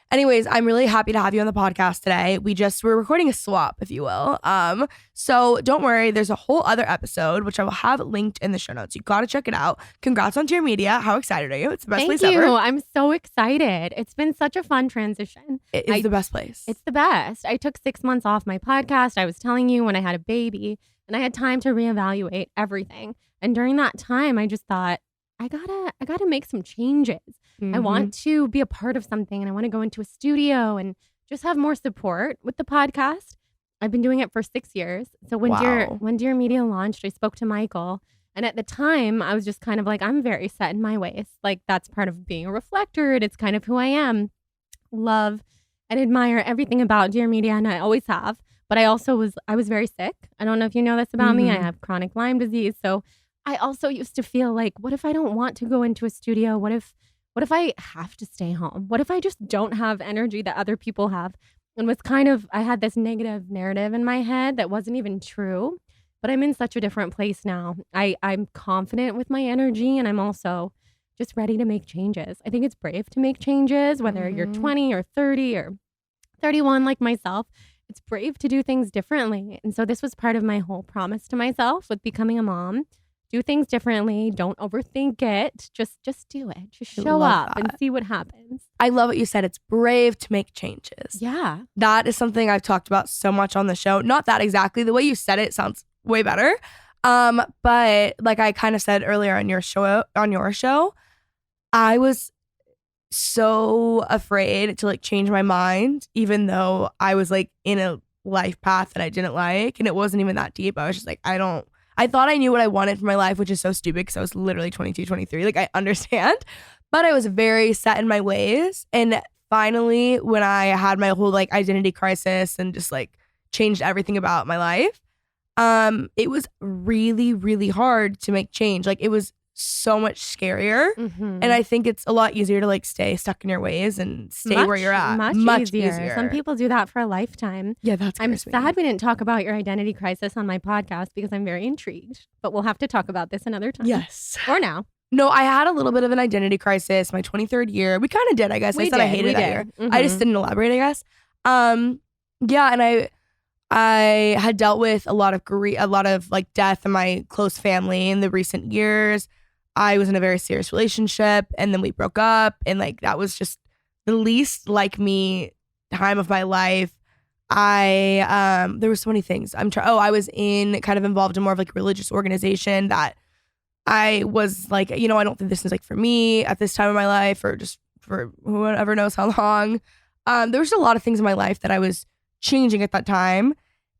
Anyways, I'm really happy to have you on the podcast today. We're recording a swap, if you will. So don't worry, there's a whole other episode, which I will have linked in the show notes. You got to check it out. Congrats on Dear Media. How excited are you? It's the best place ever. Thank you. I'm so excited. It's been such a fun transition. It is the best place. It's the best. I took 6 months off my podcast. I was telling you when I had a baby, and I had time to reevaluate everything. And during that time, I just thought, I gotta make some changes. I want to be a part of something, and I want to go into a studio and just have more support with the podcast. I've been doing it for 6 years. So when Dear Media launched, I spoke to Michael, and at the time I was just kind of like, I'm very set in my ways. Like, that's part of being a reflector. It's kind of who I am. Love and admire everything about Dear Media, and I always have. But I was very sick. I don't know if you know this about me. I have chronic Lyme disease. So I also used to feel like, what if I don't want to go into a studio? What if I have to stay home? What if I just don't have energy that other people have? And I had this negative narrative in my head that wasn't even true, but I'm in such a different place now. I'm confident with my energy, and I'm also just ready to make changes. I think it's brave to make changes, whether you're 20 or 30 or 31 like myself. It's brave to do things differently. And so this was part of my whole promise to myself with becoming a mom. Do things differently. Don't overthink it. Just do it. Just show up and see what happens. I love what you said. It's brave to make changes. Yeah. That is something I've talked about so much on the show. Not that exactly. The way you said it sounds way better. But like I kind of said earlier on your show, I was so afraid to like change my mind, even though I was like in a life path that I didn't like, and it wasn't even that deep. I was just like, I thought I knew what I wanted for my life, which is so stupid because I was literally 22, 23. Like, I understand. But I was very set in my ways. And finally, when I had my whole like identity crisis and just like changed everything about my life, it was really, really hard to make change. Like, it was so much scarier. And I think it's a lot easier to like stay stuck in your ways and stay where you're at. Much easier. Some people do that for a lifetime. Yeah, I'm sad we didn't talk about your identity crisis on my podcast because I'm very intrigued. But we'll have to talk about this another time. Yes. Or now. No, I had a little bit of an identity crisis my 23rd year. We kind of did, I guess. I said I hated that year. I just didn't elaborate, I guess. Yeah, and I had dealt with a lot of grief, a lot of like death in my close family in the recent years. I was in a very serious relationship, and then we broke up, and like that was just the least like me time of my life. There were so many things. I was kind of involved in more of like a religious organization that I was like, I don't think this is like for me at this time of my life, or just for whoever knows how long. There was a lot of things in my life that I was changing at that time.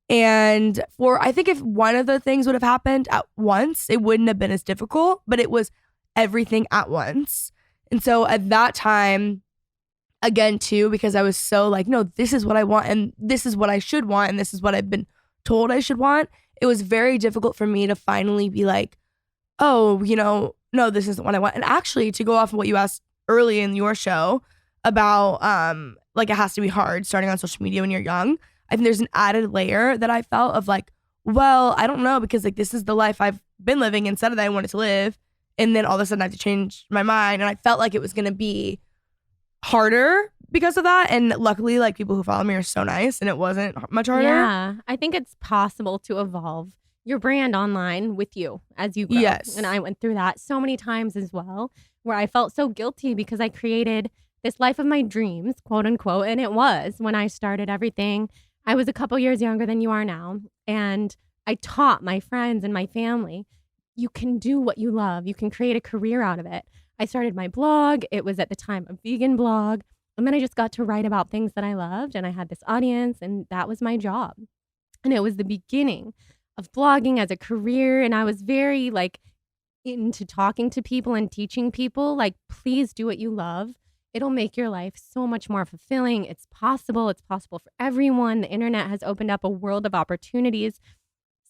And I think if one of the things would have happened at once, it wouldn't have been as difficult, but it was everything at once. And so at that time, again, too, because I was so like, no, this is what I want, and this is what I should want, and this is what I've been told I should want. It was very difficult for me to finally be like, oh, no, this isn't what I want. And actually, to go off of what you asked early in your show about, like, it has to be hard starting on social media when you're young. I think there's an added layer that I felt of like, well, I don't know, because like this is the life I've been living instead of that I wanted to live. And then all of a sudden I have to change my mind. And I felt like it was going to be harder because of that. And luckily, like, people who follow me are so nice, and it wasn't much harder. Yeah, I think it's possible to evolve your brand online with you as you grow. Yes. And I went through that so many times as well, where I felt so guilty because I created this life of my dreams, quote unquote. And it was when I started everything. I was a couple years younger than you are now, and I taught my friends and my family, you can do what you love. You can create a career out of it. I started my blog. It was at the time a vegan blog, and then I just got to write about things that I loved, and I had this audience, and that was my job. And it was the beginning of blogging as a career, and I was very like into talking to people and teaching people, like, please do what you love. It'll make your life so much more fulfilling. It's possible. It's possible for everyone. The internet has opened up a world of opportunities.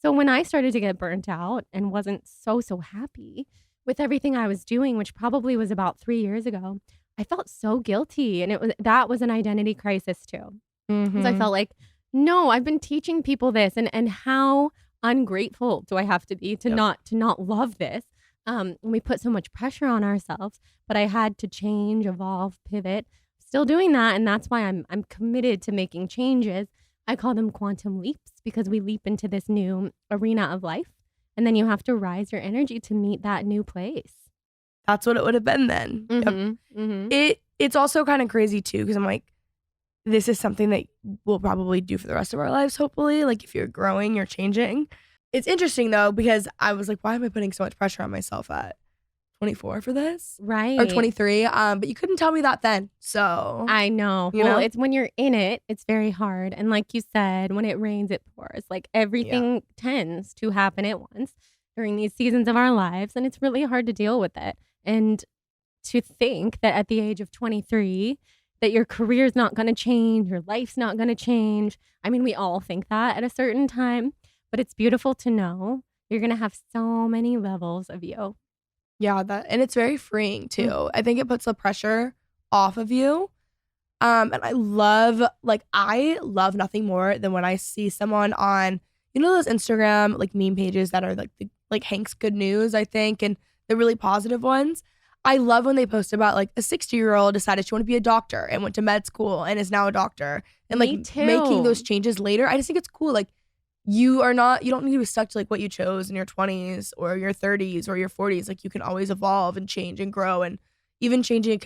So when I started to get burnt out and wasn't so happy with everything I was doing, which probably was about 3 years ago, I felt so guilty. And that was an identity crisis too. So I felt like, no, I've been teaching people this, and how ungrateful do I have to be to not love this? We put so much pressure on ourselves, but I had to change, evolve, pivot still doing that. And that's why I'm committed to making changes. I call them quantum leaps because we leap into this new arena of life. And then you have to rise your energy to meet that new place. That's what it would have been then. It's also kind of crazy too, because I'm like, this is something that we'll probably do for the rest of our lives, hopefully. Like if you're growing, you're changing. It's interesting though, because I was like, why am I putting so much pressure on myself at 24 for this? Right. Or 23. But you couldn't tell me that then. So I know. Well, it's when you're in it, it's very hard. And like you said, when it rains, it pours. Like everything tends to happen at once during these seasons of our lives. And it's really hard to deal with it. And to think that at the age of 23, that your career's not going to change, your life's not going to change. I mean, we all think that at a certain time, but it's beautiful to know you're going to have so many levels of you. Yeah, and it's very freeing too. I think it puts the pressure off of you. And I love nothing more than when I see someone on, those Instagram like meme pages that are like Hank's Good News, I think, and the really positive ones. I love when they post about like a 60-year-old decided she wanted to be a doctor and went to med school and is now a doctor and like making those changes later. I just think it's cool. Like you don't need to be stuck to like what you chose in your 20s or your 30s or your 40s. Like you can always evolve and change and grow, and even changing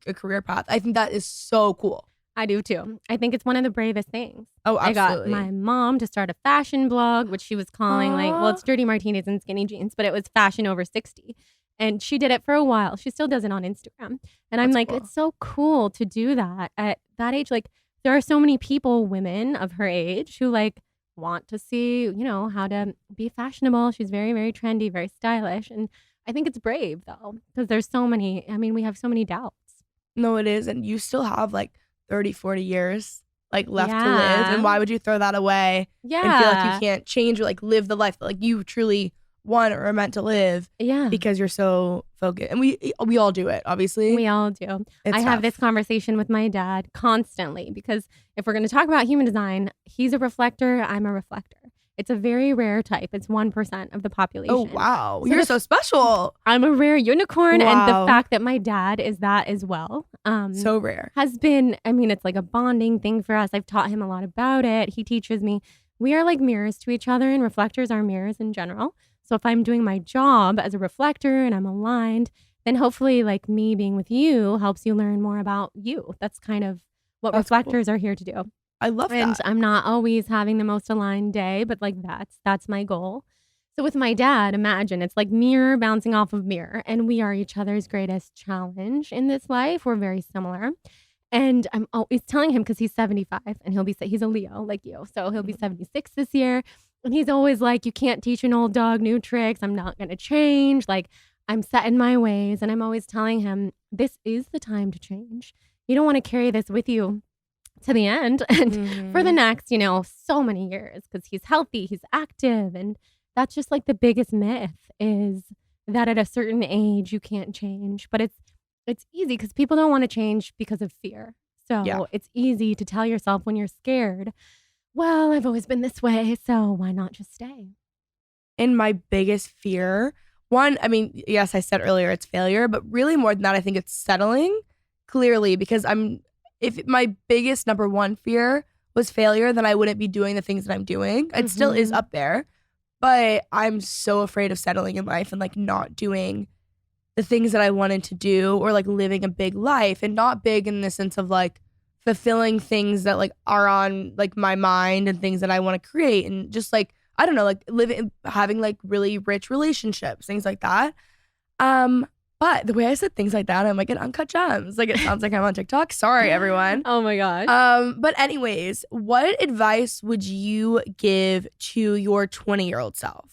a career path. I think that is so cool. I do too. I think it's one of the bravest things. Oh, absolutely. I got my mom to start a fashion blog, which she was calling it's Dirty Martinis and Skinny Jeans, but it was fashion over 60. And she did it for a while. She still does it on Instagram. And I'm like, cool. It's so cool to do that at that age. Like there are so many people, women of her age, who like want to see, how to be fashionable. She's very, very trendy, very stylish. And I think it's brave though, because there's so many, we have so many doubts. No, it is. And you still have like 30, 40 years like left to live. And why would you throw that away and feel like you can't change or like live the life that like you truly want or are meant to live? Because you're so focused. And we all do it, obviously. We all do. I have this conversation with my dad constantly, because if we're going to talk about human design, he's a reflector, I'm a reflector. It's a very rare type. It's 1% of the population. Oh, wow. So you're so special. I'm a rare unicorn. Wow. And the fact that my dad is that as well. So rare. Has been, it's like a bonding thing for us. I've taught him a lot about it. He teaches me. We are like mirrors to each other, and reflectors are mirrors in general. So if I'm doing my job as a reflector and I'm aligned, then hopefully like me being with you helps you learn more about you. That's kind of what reflectors are here to do. I love that. And I'm not always having the most aligned day, but like that's my goal. So with my dad, imagine it's like mirror bouncing off of mirror, and we are each other's greatest challenge in this life. We're very similar. And I'm always telling him, because he's 75 and he's a Leo like you. So he'll be 76 this year. And he's always like, you can't teach an old dog new tricks. I'm not going to change. Like I'm set in my ways. And I'm always telling him, this is the time to change. You don't want to carry this with you to the end and for the next, so many years, because he's healthy, he's active. And that's just like the biggest myth, is that at a certain age you can't change. But it's easy because people don't want to change because of fear. So it's easy to tell yourself when you're scared, well, I've always been this way, so why not just stay? And my biggest fear, yes, I said earlier it's failure, but really more than that, I think it's settling, clearly, because if my biggest number one fear was failure, then I wouldn't be doing the things that I'm doing. It still is up there, but I'm so afraid of settling in life and like not doing the things that I wanted to do, or like living a big life, and not big in the sense of like fulfilling things that like are on like my mind and things that I want to create, and just like, I don't know, like having like really rich relationships, things like that. But the way I said things like that, I'm like an uncut gems. Like it sounds like I'm on TikTok. Sorry, everyone. Oh my gosh. But anyways, what advice would you give to your 20-year-old self?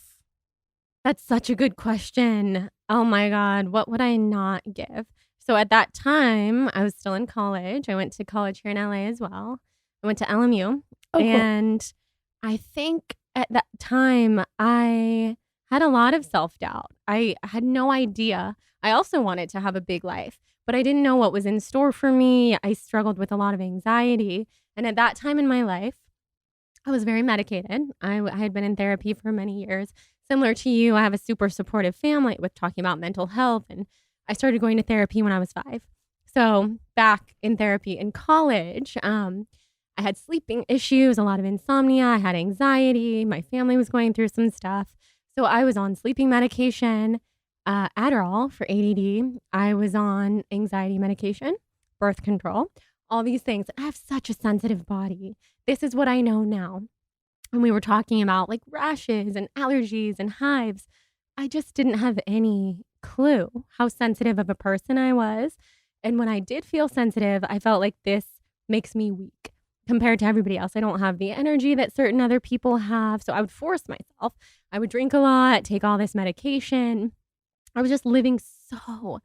That's such a good question. Oh my God. What would I not give? So at that time, I was still in college. I went to college here in LA as well. I went to LMU. Oh, and cool. I think at that time, I had a lot of self-doubt. I had no idea. I also wanted to have a big life, but I didn't know what was in store for me. I struggled with a lot of anxiety. And at that time in my life, I was very medicated. I had been in therapy for many years. Similar to you, I have a super supportive family with talking about mental health. And I started going to therapy when I was 5. So back in therapy in college, I had sleeping issues, a lot of insomnia. I had anxiety. My family was going through some stuff. So I was on sleeping medication, Adderall for ADD. I was on anxiety medication, birth control, all these things. I have such a sensitive body. This is what I know now. And we were talking about like rashes and allergies and hives. I just didn't have any clue how sensitive of a person I was. And when I did feel sensitive, I felt like this makes me weak compared to everybody else. I don't have the energy that certain other people have. So I would force myself. I would drink a lot, take all this medication. I was just living so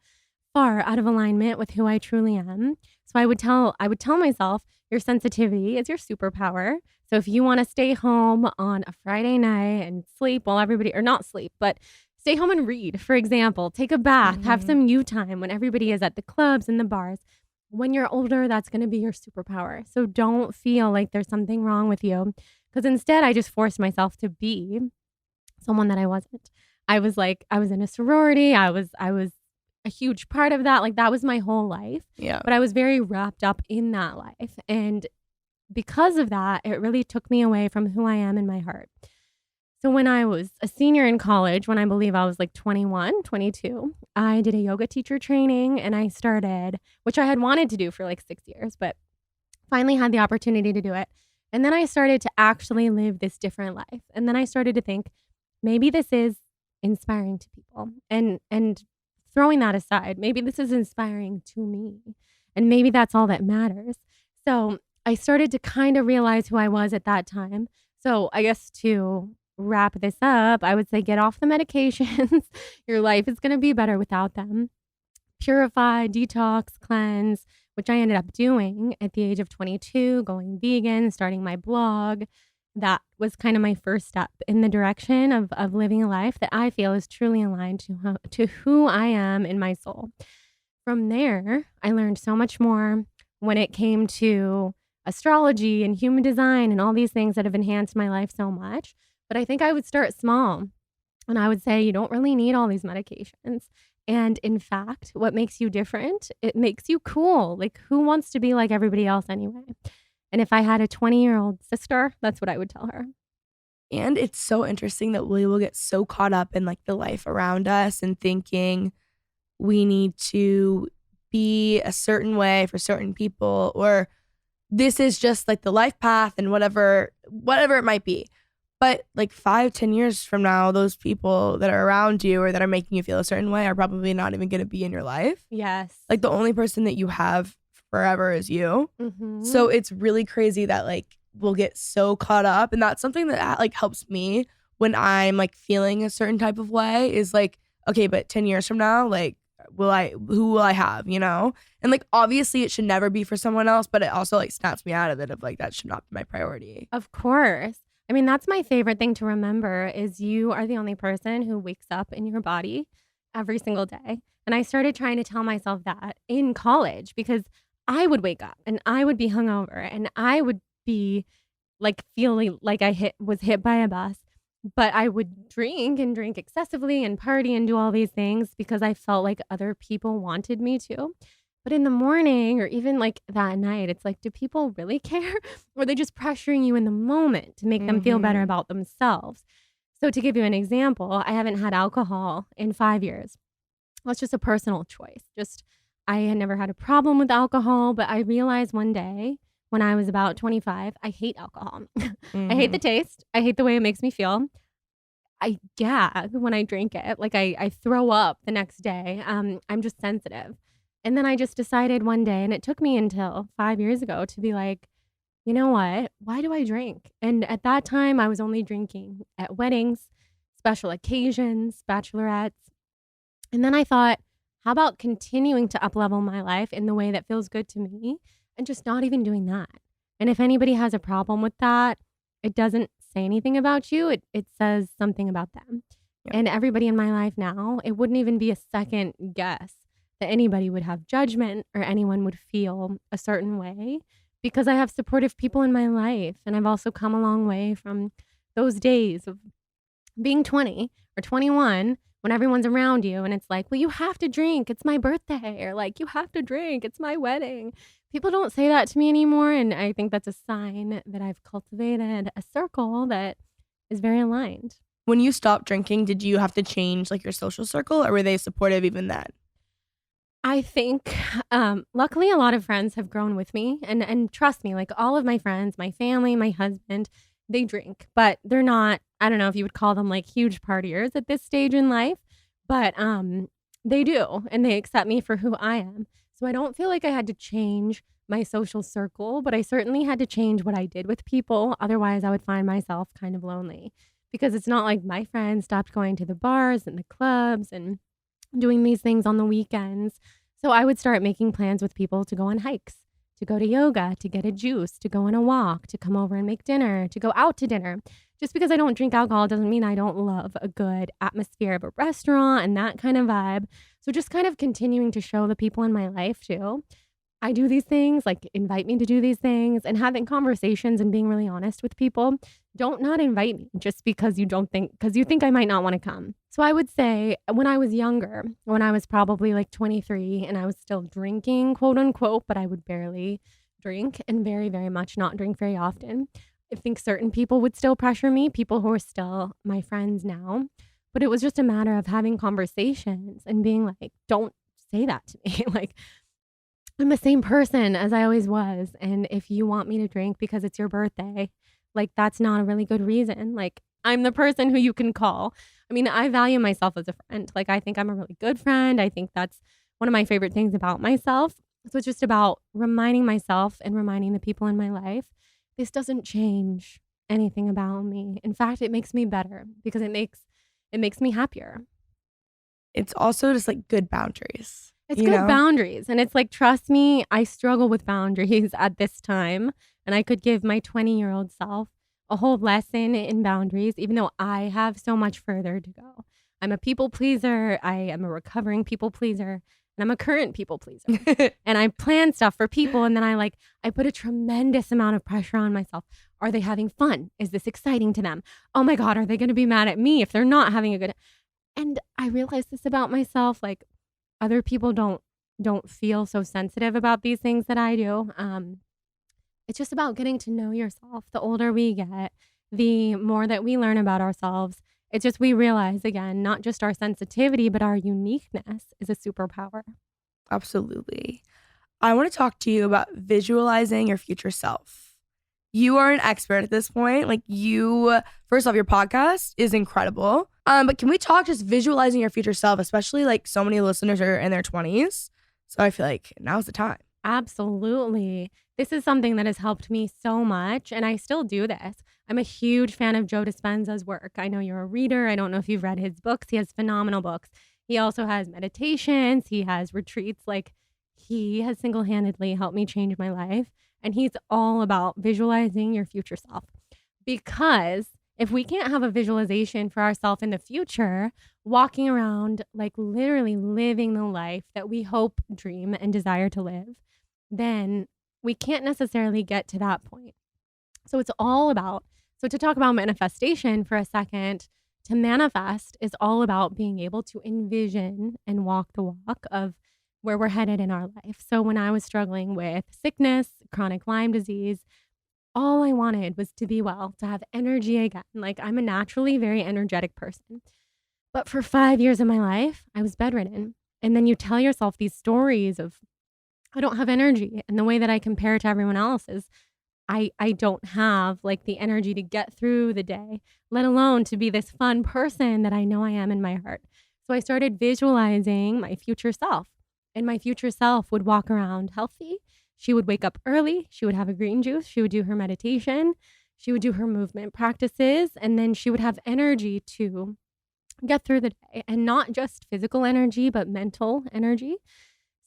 far out of alignment with who I truly am. So I would tell myself, your sensitivity is your superpower. So if you want to stay home on a Friday night and sleep while everybody, or not sleep, but stay home and read, for example, take a bath, have some you time when everybody is at the clubs and the bars. When you're older, that's going to be your superpower. So don't feel like there's something wrong with you, because instead I just forced myself to be someone that I wasn't. I was in a sorority. I was a huge part of that. Like that was my whole life. Yeah. But I was very wrapped up in that life. And because of that, it really took me away from who I am in my heart. So when I was a senior in college, when I believe I was like 21, 22, I did a yoga teacher training and I started, which I had wanted to do for like 6 years, but finally had the opportunity to do it. And then I started to actually live this different life. And then I started to think, maybe this is inspiring to people. And throwing that aside, maybe this is inspiring to me. And maybe that's all that matters. So I started to kind of realize who I was at that time. So I guess to wrap this up, I would say get off the medications. Your life is going to be better without them. Purify, detox, cleanse, which I ended up doing at the age of 22, going vegan, starting my blog. That was kind of my first step in the direction of living a life that I feel is truly aligned to who I am in my soul. From there, I learned so much more when it came to astrology and human design and all these things that have enhanced my life so much. But I think I would start small and I would say you don't really need all these medications. And in fact, what makes you different, it makes you cool. Like who wants to be like everybody else anyway? And if I had a 20-year-old sister, that's what I would tell her. And it's so interesting that we will get so caught up in like the life around us and thinking we need to be a certain way for certain people, or this is just like the life path and whatever it might be. But like 5-10 years from now, those people that are around you or that are making you feel a certain way are probably not even going to be in your life. Yes. Like the only person that you have forever is you. Mm-hmm. So it's really crazy that like we'll get so caught up. And that's something that like helps me when I'm like feeling a certain type of way is like, okay, but 10 years from now, like who will I have, you know? And like obviously it should never be for someone else, but it also like snaps me out of it of like that should not be my priority. Of course. I mean, that's my favorite thing to remember is you are the only person who wakes up in your body every single day. And I started trying to tell myself that in college because I would wake up and I would be hungover and I would be like feeling like I was hit by a bus, but I would drink and drink excessively and party and do all these things because I felt like other people wanted me to. But in the morning or even like that night, it's like, do people really care? Or are they just pressuring you in the moment to make them feel better about themselves? So to give you an example, I haven't had alcohol in 5 years. Well, it's just a personal choice. I had never had a problem with alcohol, but I realized one day when I was about 25, I hate alcohol. I hate the taste. I hate the way it makes me feel. I gag when I drink it. Like I throw up the next day. I'm just sensitive. And then I just decided one day, and it took me until 5 years ago to be like, you know what? Why do I drink? And at that time, I was only drinking at weddings, special occasions, bachelorettes. And then I thought, how about continuing to uplevel my life in the way that feels good to me and just not even doing that? And if anybody has a problem with that, it doesn't say anything about you. It says something about them. Yep. And everybody in my life now, it wouldn't even be a second guess that anybody would have judgment or anyone would feel a certain way because I have supportive people in my life. And I've also come a long way from those days of being 20 or 21 when everyone's around you and it's like, well, you have to drink. It's my birthday. Or like, you have to drink. It's my wedding. People don't say that to me anymore. And I think that's a sign that I've cultivated a circle that is very aligned. When you stopped drinking, did you have to change like your social circle, or were they supportive even then? I think, luckily, a lot of friends have grown with me, and trust me, like all of my friends, my family, my husband, they drink, but they're not. I don't know if you would call them like huge partiers at this stage in life, but they do, and they accept me for who I am. So I don't feel like I had to change my social circle, but I certainly had to change what I did with people. Otherwise, I would find myself kind of lonely because it's not like my friends stopped going to the bars and the clubs and doing these things on the weekends. So I would start making plans with people to go on hikes, to go to yoga, to get a juice, to go on a walk, to come over and make dinner, to go out to dinner. Just because I don't drink alcohol doesn't mean I don't love a good atmosphere of a restaurant and that kind of vibe. So just kind of continuing to show the people in my life too. I do these things, like invite me to do these things, and having conversations and being really honest with people. Don't not invite me just because you think I might not want to come. So I would say when I was younger, when I was probably like 23 and I was still drinking, quote unquote, but I would barely drink and very, very much not drink very often. I think certain people would still pressure me, people who are still my friends now. But it was just a matter of having conversations and being like, don't say that to me. Like, I'm the same person as I always was. And if you want me to drink because it's your birthday, like that's not a really good reason. Like I'm the person who you can call. I mean, I value myself as a friend. Like I think I'm a really good friend. I think that's one of my favorite things about myself. So it's just about reminding myself and reminding the people in my life, this doesn't change anything about me. In fact, it makes me better because it makes me happier. It's also just like good boundaries. It's good boundaries. And it's like, trust me, I struggle with boundaries at this time. And I could give my 20-year-old self a whole lesson in boundaries, even though I have so much further to go. I'm a people pleaser. I am a recovering people pleaser. And I'm a current people pleaser. And I plan stuff for people. And then I put a tremendous amount of pressure on myself. Are they having fun? Is this exciting to them? Oh my God, are they going to be mad at me if they're not having a good... And I realized this about myself, like, other people don't feel so sensitive about these things that I do. It's just about getting to know yourself. The older we get, the more that we learn about ourselves. It's just we realize, again, not just our sensitivity, but our uniqueness is a superpower. Absolutely. I want to talk to you about visualizing your future self. You are an expert at this point. Like first off, your podcast is incredible. But can we talk just visualizing your future self, especially like so many listeners are in their 20s. So I feel like now's the time. Absolutely. This is something that has helped me so much. And I still do this. I'm a huge fan of Joe Dispenza's work. I know you're a reader. I don't know if you've read his books. He has phenomenal books. He also has meditations. He has retreats. Like he has single-handedly helped me change my life. And he's all about visualizing your future self. Because if we can't have a visualization for ourselves in the future, walking around like literally living the life that we hope, dream, and desire to live, then we can't necessarily get to that point. So it's all about, so to talk about manifestation for a second, to manifest is all about being able to envision and walk the walk of where we're headed in our life. So when I was struggling with sickness, chronic Lyme disease, all I wanted was to be well, to have energy again. Like I'm a naturally very energetic person. But for 5 years of my life, I was bedridden. And then you tell yourself these stories of, I don't have energy. And the way that I compare to everyone else is I don't have like the energy to get through the day, let alone to be this fun person that I know I am in my heart. So I started visualizing my future self. And my future self would walk around healthy. She would wake up early. She would have a green juice. She would do her meditation. She would do her movement practices. And then she would have energy to get through the day, and not just physical energy, but mental energy.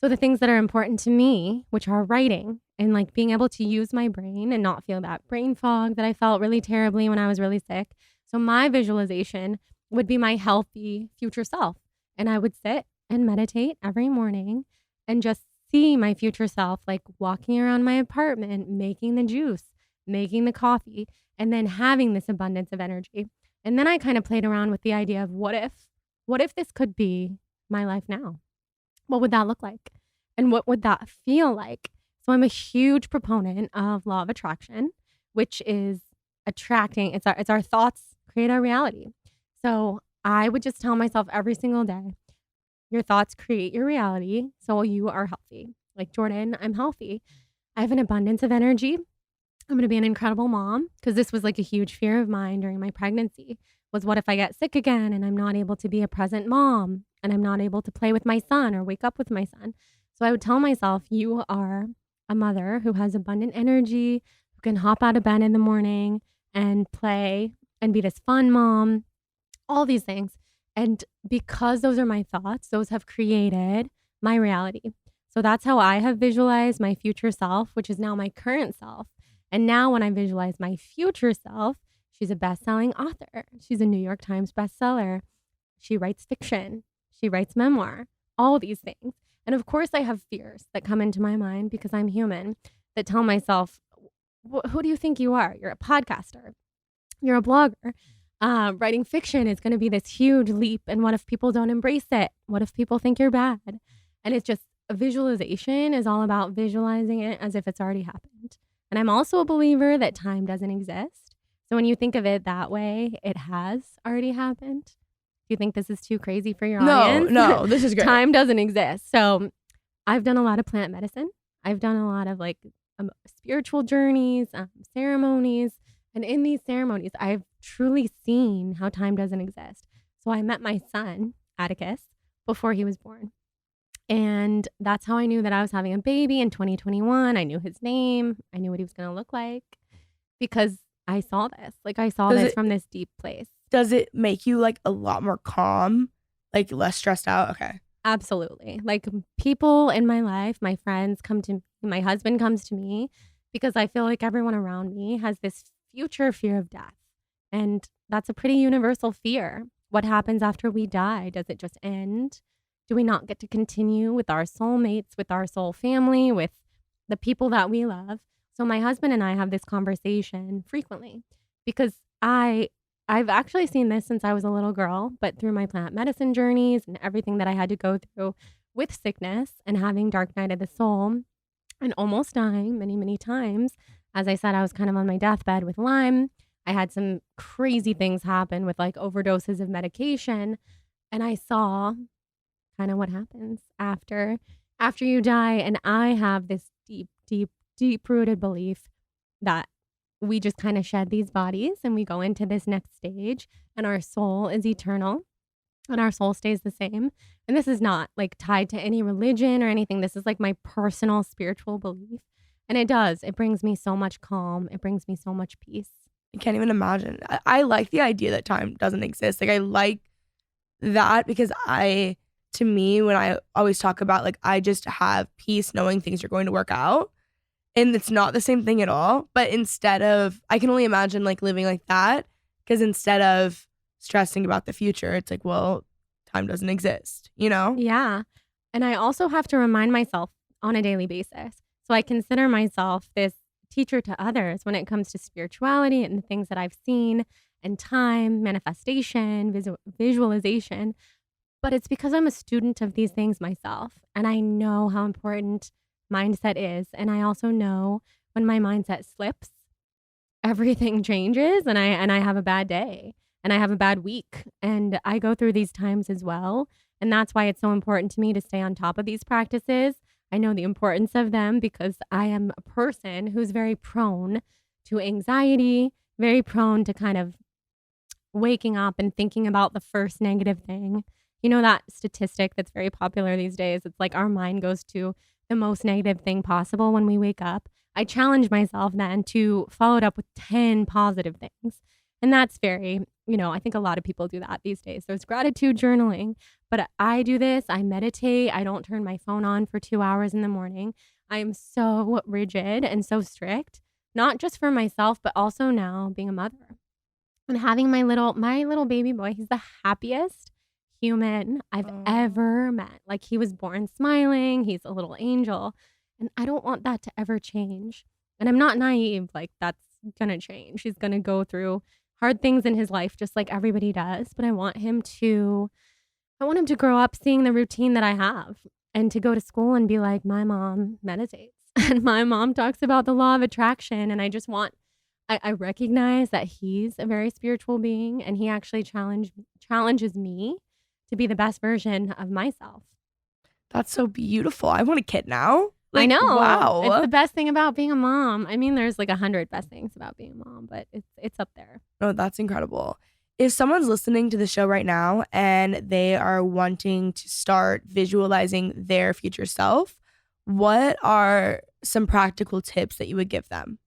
So the things that are important to me, which are writing and like being able to use my brain and not feel that brain fog that I felt really terribly when I was really sick. So my visualization would be my healthy future self. And I would sit and meditate every morning and just see my future self, like walking around my apartment, making the juice, making the coffee, and then having this abundance of energy. And then I kind of played around with the idea of what if what if this could be my life now? What would that look like? And what would that feel like? So I'm a huge proponent of law of attraction, which is attracting. It's our thoughts create our reality. So I would just tell myself every single day, your thoughts create your reality. So you are healthy. Like, Jordan, I'm healthy. I have an abundance of energy. I'm going to be an incredible mom, because this was like a huge fear of mine during my pregnancy, was what if I get sick again and I'm not able to be a present mom and I'm not able to play with my son or wake up with my son. So I would tell myself, you are a mother who has abundant energy, who can hop out of bed in the morning and play and be this fun mom, all these things. And because those are my thoughts, those have created my reality. So that's how I have visualized my future self, which is now my current self. And now when I visualize my future self, she's a best-selling author. She's a New York Times bestseller. She writes fiction. She writes memoir, all these things. And of course, I have fears that come into my mind because I'm human, that tell myself, who do you think you are? You're a podcaster. You're a blogger. Writing fiction is going to be this huge leap. And what if people don't embrace it? What if people think you're bad? And it's just, a visualization is all about visualizing it as if it's already happened. And I'm also a believer that time doesn't exist. So when you think of it that way, it has already happened. Do you think this is too crazy for your audience? No, this is great. Time doesn't exist. So I've done a lot of plant medicine. I've done a lot of like spiritual journeys, ceremonies. And in these ceremonies, I've truly seen how time doesn't exist. So I met my son, Atticus, before he was born. And that's how I knew that I was having a baby in 2021. I knew his name. I knew what he was going to look like, because I saw this. Like, I saw this from this deep place. Does it make you like a lot more calm, like less stressed out? Okay. Absolutely. Like, people in my life, my friends come to me, my husband comes to me, because I feel like everyone around me has this future fear of death. And that's a pretty universal fear. What happens after we die? Does it just end? Do we not get to continue with our soulmates, with our soul family, with the people that we love? So my husband and I have this conversation frequently, because I've actually seen this since I was a little girl, but through my plant medicine journeys and everything that I had to go through with sickness and having dark night of the soul and almost dying many, many times. As I said, I was kind of on my deathbed with Lyme. I had some crazy things happen with like overdoses of medication. And I saw kind of what happens after you die. And I have this deep rooted belief that we just kind of shed these bodies and we go into this next stage, and our soul is eternal and our soul stays the same. And this is not like tied to any religion or anything. This is like my personal spiritual belief. And it brings me so much calm. It brings me so much peace. I can't even imagine. I like the idea that time doesn't exist. Like, I like that, because to me, when I always talk about, like, I just have peace knowing things are going to work out, and it's not the same thing at all. But instead of, I can only imagine like living like that, because instead of stressing about the future, it's like, well, time doesn't exist, you know? Yeah. And I also have to remind myself on a daily basis. So I consider myself this teacher to others when it comes to spirituality and the things that I've seen, and time, manifestation, visualization. But it's because I'm a student of these things myself, and I know how important mindset is. And I also know when my mindset slips, everything changes, and I have a bad day and I have a bad week, and I go through these times as well. And that's why it's so important to me to stay on top of these practices. I know the importance of them because I am a person who's very prone to anxiety, very prone to kind of waking up and thinking about the first negative thing. You know that statistic that's very popular these days? It's like our mind goes to the most negative thing possible when we wake up. I challenge myself then to follow it up with 10 positive things. And that's very, I think a lot of people do that these days. There's gratitude journaling, but I do this. I meditate. I don't turn my phone on for 2 hours in the morning. I am so rigid and so strict, not just for myself, but also now being a mother and having my little baby boy. He's the happiest human I've ever met. Like, he was born smiling. He's a little angel. And I don't want that to ever change. And I'm not naive. Like, that's going to change. He's going to go through hard things in his life, just like everybody does. But I want him to I want him to grow up seeing the routine that I have and to go to school and be like, my mom meditates and my mom talks about the law of attraction. And I recognize that he's a very spiritual being and he actually challenges me to be the best version of myself. That's so beautiful. I want a kid now. Like, I know. Wow. It's the best thing about being a mom. I mean, there's like 100 best things about being a mom, but it's up there. Oh, that's incredible. If someone's listening to the show right now and they are wanting to start visualizing their future self, what are some practical tips that you would give them?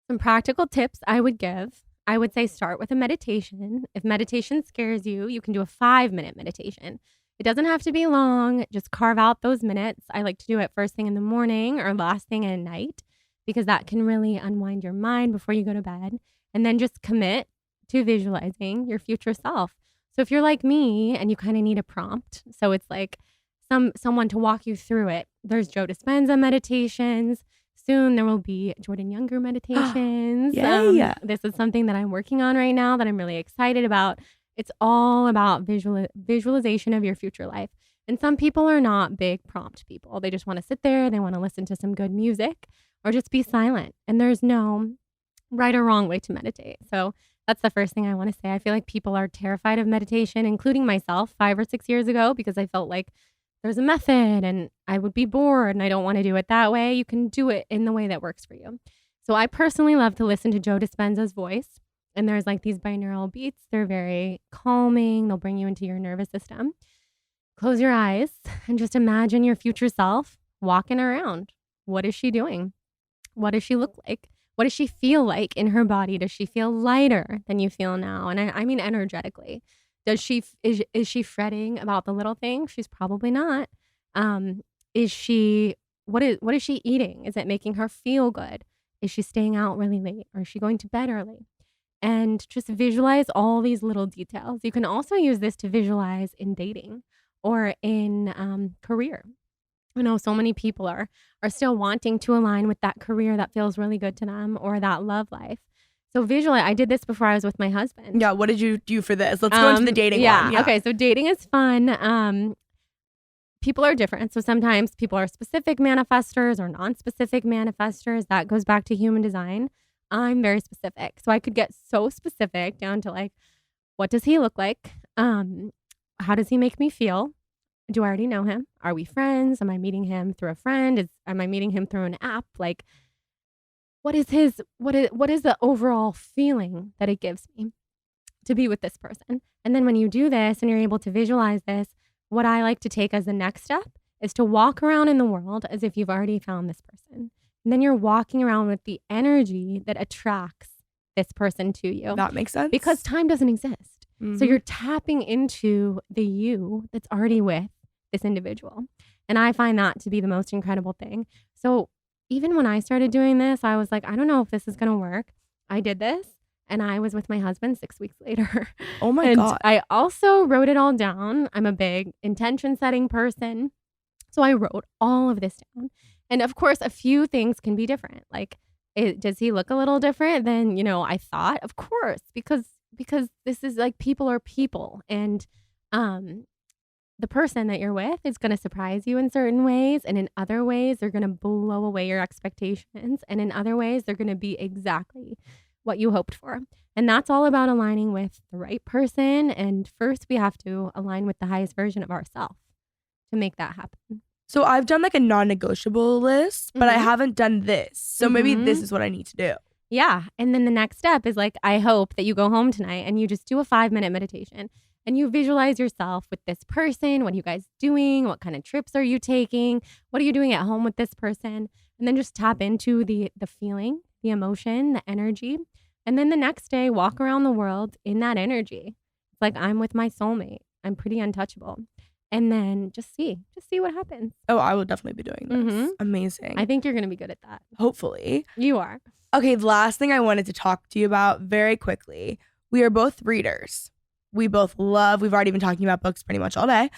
Some practical tips I would give. I would say start with a meditation. If meditation scares you, you can do a 5-minute meditation. It doesn't have to be long. Just carve out those minutes. I like to do it first thing in the morning or last thing at night because that can really unwind your mind before you go to bed. And then just commit to visualizing your future self. So if you're like me and you kind of need a prompt, so it's like someone to walk you through it. There's Joe Dispenza meditations. Soon there will be Jordan Younger meditations. Yay. This is something that I'm working on right now that I'm really excited about. It's all about visualization of your future life. And some people are not big prompt people. They just want to sit there. They want to listen to some good music or just be silent. And there's no right or wrong way to meditate. So that's the first thing I want to say. I feel like people are terrified of meditation, including myself 5 or 6 years ago, because I felt like there's a method and I would be bored and I don't want to do it that way. You can do it in the way that works for you. So I personally love to listen to Joe Dispenza's voice. And there's like these binaural beats. They're very calming. They'll bring you into your nervous system. Close your eyes and just imagine your future self walking around. What is she doing? What does she look like? What does she feel like in her body? Does she feel lighter than you feel now? And I mean energetically. Is she fretting about the little things? She's probably not. What is she eating? Is it making her feel good? Is she staying out really late? Or is she going to bed early? And just visualize all these little details. You can also use this to visualize in dating or in career. I know so many people are still wanting to align with that career that feels really good to them or that love life. So visualize. I did this before I was with my husband. Yeah. What did you do for this? Let's go into the dating one. Yeah. Okay. So dating is fun. People are different. So sometimes people are specific manifestors or non-specific manifestors. That goes back to human design. I'm very specific. So I could get so specific down to like, what does he look like? How does he make me feel? Do I already know him? Are we friends? Am I meeting him through a friend? Am I meeting him through an app? Like, what is the overall feeling that it gives me to be with this person? And then when you do this and you're able to visualize this, what I like to take as the next step is to walk around in the world as if you've already found this person. And then you're walking around with the energy that attracts this person to you. That makes sense. Because time doesn't exist. Mm-hmm. So you're tapping into the you that's already with this individual. And I find that to be the most incredible thing. So even when I started doing this, I was like, I don't know if this is going to work. I did this and I was with my husband 6 weeks later. Oh my God. I also wrote it all down. I'm a big intention setting person. So I wrote all of this down. And of course, a few things can be different. Like, does he look a little different than, I thought? Of course, because this is like people are people. And the person that you're with is going to surprise you in certain ways. And in other ways, they're going to blow away your expectations. And in other ways, they're going to be exactly what you hoped for. And that's all about aligning with the right person. And first, we have to align with the highest version of ourselves to make that happen. So I've done like a non-negotiable list, but I haven't done this. So maybe this is what I need to do. Yeah. And then the next step is like, I hope that you go home tonight and you just do a 5-minute meditation and you visualize yourself with this person. What are you guys doing? What kind of trips are you taking? What are you doing at home with this person? And then just tap into the feeling, the emotion, the energy. And then the next day, walk around the world in that energy. It's like I'm with my soulmate. I'm pretty untouchable. And then just see what happens. Oh, I will definitely be doing this. Mm-hmm. Amazing. I think you're going to be good at that. Hopefully. You are. Okay, the last thing I wanted to talk to you about very quickly. We are both readers. We both we've already been talking about books pretty much all day.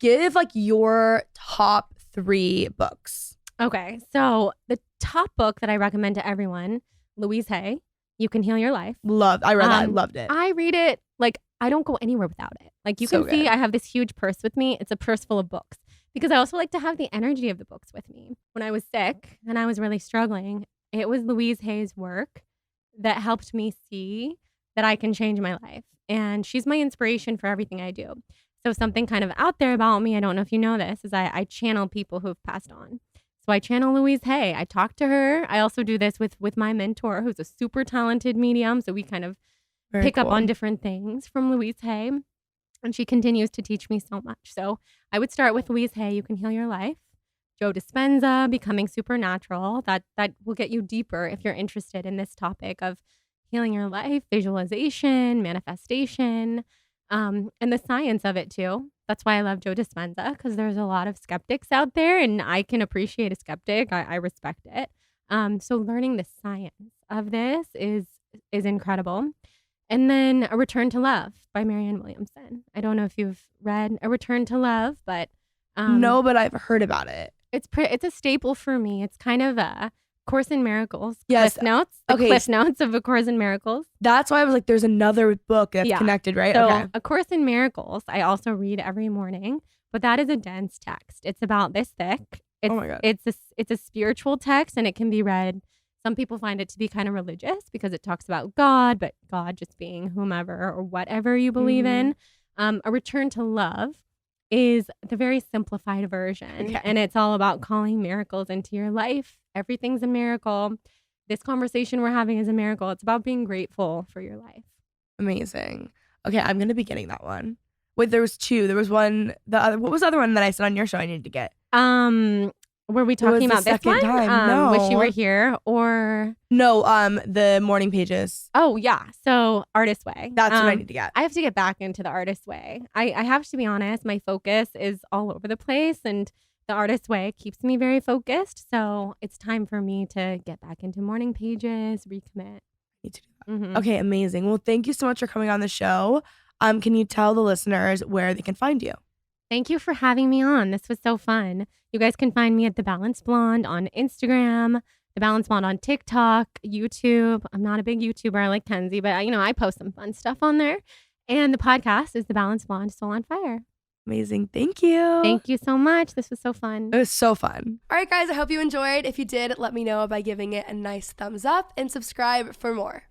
Give like your top 3 books. Okay, so the top book that I recommend to everyone, Louise Hay. You Can Heal Your Life. I read that. I loved it. I read it like I don't go anywhere without it. Like you can see I have this huge purse with me. It's a purse full of books because I also like to have the energy of the books with me. When I was sick and I was really struggling, it was Louise Hay's work that helped me see that I can change my life. And she's my inspiration for everything I do. So something kind of out there about me, I don't know if you know this, is I channel people who have passed on. So I channel Louise Hay. I talk to her. I also do this with my mentor, who's a super talented medium. So we kind of pick up on different things from Louise Hay. And she continues to teach me so much. So I would start with Louise Hay, You Can Heal Your Life. Joe Dispenza, Becoming Supernatural. That will get you deeper if you're interested in this topic of healing your life, visualization, manifestation, and the science of it too. That's why I love Joe Dispenza, because there's a lot of skeptics out there and I can appreciate a skeptic. I respect it. So learning the science of this is incredible. And then A Return to Love by Marianne Williamson. I don't know if you've read A Return to Love, but no, but I've heard about it. It's a staple for me. It's kind of a Course in Miracles. Yes. Cliff Notes. Cliff Notes of A Course in Miracles. That's why I was like, there's another book that's connected, right? So okay. A Course in Miracles, I also read every morning, but that is a dense text. It's about this thick. Oh my God. It's a spiritual text and it can be read. Some people find it to be kind of religious because it talks about God, but God just being whomever or whatever you believe in. A Return to Love is the very simplified version. And it's all about calling miracles into your life. Everything's a miracle. This conversation we're having is a miracle. It's about being grateful for your life. Amazing. Okay, I'm going to be getting that one. Wait, there was two. There was one, what was the other one that I said on your show I needed to get? Were we talking about this one? No. Wish You Were Here or? No, the morning pages. Oh, yeah. So Artist Way. That's what I need to get. I have to get back into the Artist Way. I have to be honest, my focus is all over the place and the Artist Way keeps me very focused. So it's time for me to get back into morning pages, recommit. I need to do that. Okay, amazing. Well, thank you so much for coming on the show. Can you tell the listeners where they can find you? Thank you for having me on. This was so fun. You guys can find me at The Balanced Blonde on Instagram, The Balanced Blonde on TikTok, YouTube. I'm not a big YouTuber like Kenzie, but I post some fun stuff on there. And the podcast is The Balanced Blonde, Soul on Fire. Amazing. Thank you. Thank you so much. This was so fun. It was so fun. All right, guys, I hope you enjoyed. If you did, let me know by giving it a nice thumbs up and subscribe for more.